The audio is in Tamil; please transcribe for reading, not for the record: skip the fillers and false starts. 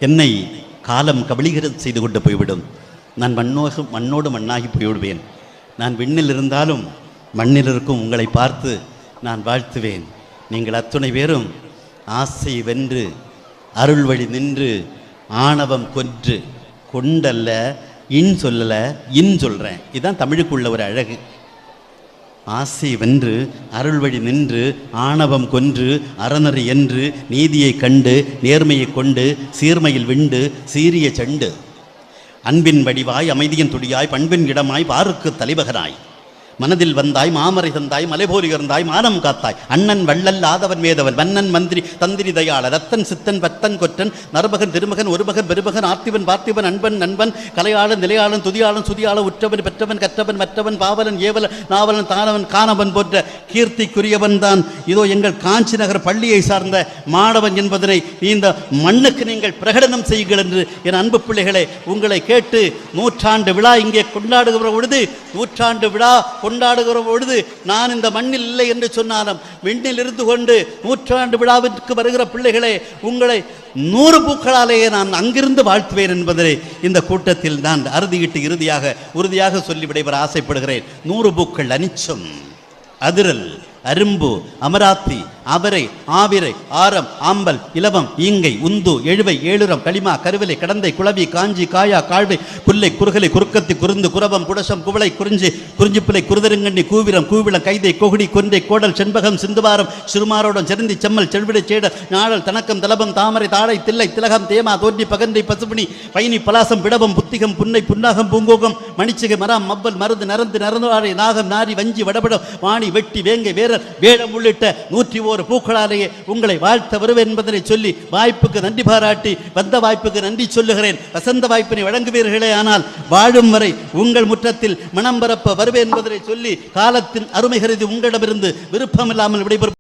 என்னை காலம் கபலீகரம் செய்து கொண்டு போய்விடும். நான் மண்ணோடு மண்ணாகி போய்விடுவேன். நான் விண்ணில் இருந்தாலும் மண்ணில் இருக்கும் உங்களை பார்த்து நான் வாழ்த்துவேன். நீங்கள் அத்துணை பேரும் ஆசை வென்று அருள் வழி நின்று ஆணவம் கொன்று கொண்டல்ல இன் சொல்லலை இன் சொல்கிறேன். இதுதான் தமிழுக்குள்ள ஒரு அழகு. ஆசை வென்று அருள் வழி நின்று ஆணவம் கொன்று அறநறி என்று நீதியை கண்டு நேர்மையை கொண்டு சீர்மையில் விண்டு சீரிய செண்டு அன்பின் வடிவாய் அமைதியின் துடியாய் பண்பின் இடமாய் பாருக்கு தலைவகனாய் மனதில் வந்தாய் மாமரை தந்தாய் மலைபோல் உயர்ந்தாய் மானம் காத்தாய் அண்ணன் வள்ளல் ஆதவன் மேதவன் வண்ணன் மந்திரி தந்திரி தயாள ரத்தன் சித்தன் பத்தன் கொற்றன் நரபகன் திருமகன் ஒருமகன் பெருமகன் ஆர்த்திவன் பார்த்திவன் அன்பன் நண்பன் கலையாளன் நிலையாளன் துதியாளன் சுதியாளன் உற்றவன் பெற்றவன் கற்றவன் மற்றவன் பாவலன் ஏவலன் நாவலன் தானவன் காணவன் போன்ற கீர்த்திக்குரியவன் தான் இதோ எங்கள் காஞ்சி நகர் பள்ளியை சார்ந்த மாணவன் என்பதனை இந்த மண்ணுக்கு நீங்கள் பிரகடனம் செய்யுங்கள் என்று என் அன்பு பிள்ளைகளை உங்களை கேட்டு நூற்றாண்டு விழா இங்கே கொண்டாடுகிற பொழுது நூற்றாண்டு விழா கொண்டாடுகிற பொழுது நான் இந்த மண்ணில் இல்லை என்று சொன்னாலும் விண்ணில் இருந்து கொண்டு நூற்றாண்டு விழாவிற்கு வருகிற பிள்ளைகளே உங்களை 100 பூக்களாலேயே நான் அங்கிருந்து வாழ்த்துவேன் என்பதை இந்த கூட்டத்தில் நான் அறுதியிட்டு உறுதியாக சொல்லி விடைபெற ஆசைப்படுகிறேன். 100 பூக்கள் அனிச்சம் அதிரல் அரும்பு அமராத்தி அவரை ஆவிரை ஆரம் ஆம்பல் இலவம் ஈங்கை உந்து எழுவை ஏழுரம் களிமா கருவிலை கடந்தை குளவி காஞ்சி காயா காழ்வை குல்லை குறுகலை குறுக்கத்தி குருந்து குரவம் குடசம் குவளை குறிஞ்சிப்பிலை குருதருங்கண்ணி கூவிரம் கூவிளம் கைதை கொகுடி கொன்றை கோடல் செண்பகம் சிந்துவாரம் சிறுமாரோடம் செருந்தி செம்மல் செல்விடை சேடல் நாடல் தனக்கம் தலபம் தாமரை தாழை தில்லை திலகம் தேமா தோன்றி பகந்தை பசுபணி பைனி பலாசம் பிடவம் புத்திகம் புன்னை புன்னாகம் பூங்கோகம் மணிச்சிகை மரம் மவ்வல் மருது நரந்துவாழை நாகம் நாரி வஞ்சி வடபடம் வாணி வெட்டி வேங்கை வேரல் வேடம் உள்ளிட்ட 101 பூக்களாலேயே உங்களை வாழ்த்த வருவேன் என்பதனை சொல்லி வாய்ப்புக்கு நன்றி பாராட்டி வந்த வாய்ப்புக்கு நன்றி சொல்லுகிறேன். வசந்த வாய்ப்பினை வழங்குவீர்களே ஆனால் வாழும் வரை உங்கள் முற்றத்தில் மனம் பரப்ப வருவேன் என்பதனை சொல்லி காலத்தின் அருமை கருதி உங்களிடமிருந்து விருப்பமில்லாமல் விடைபெறும்.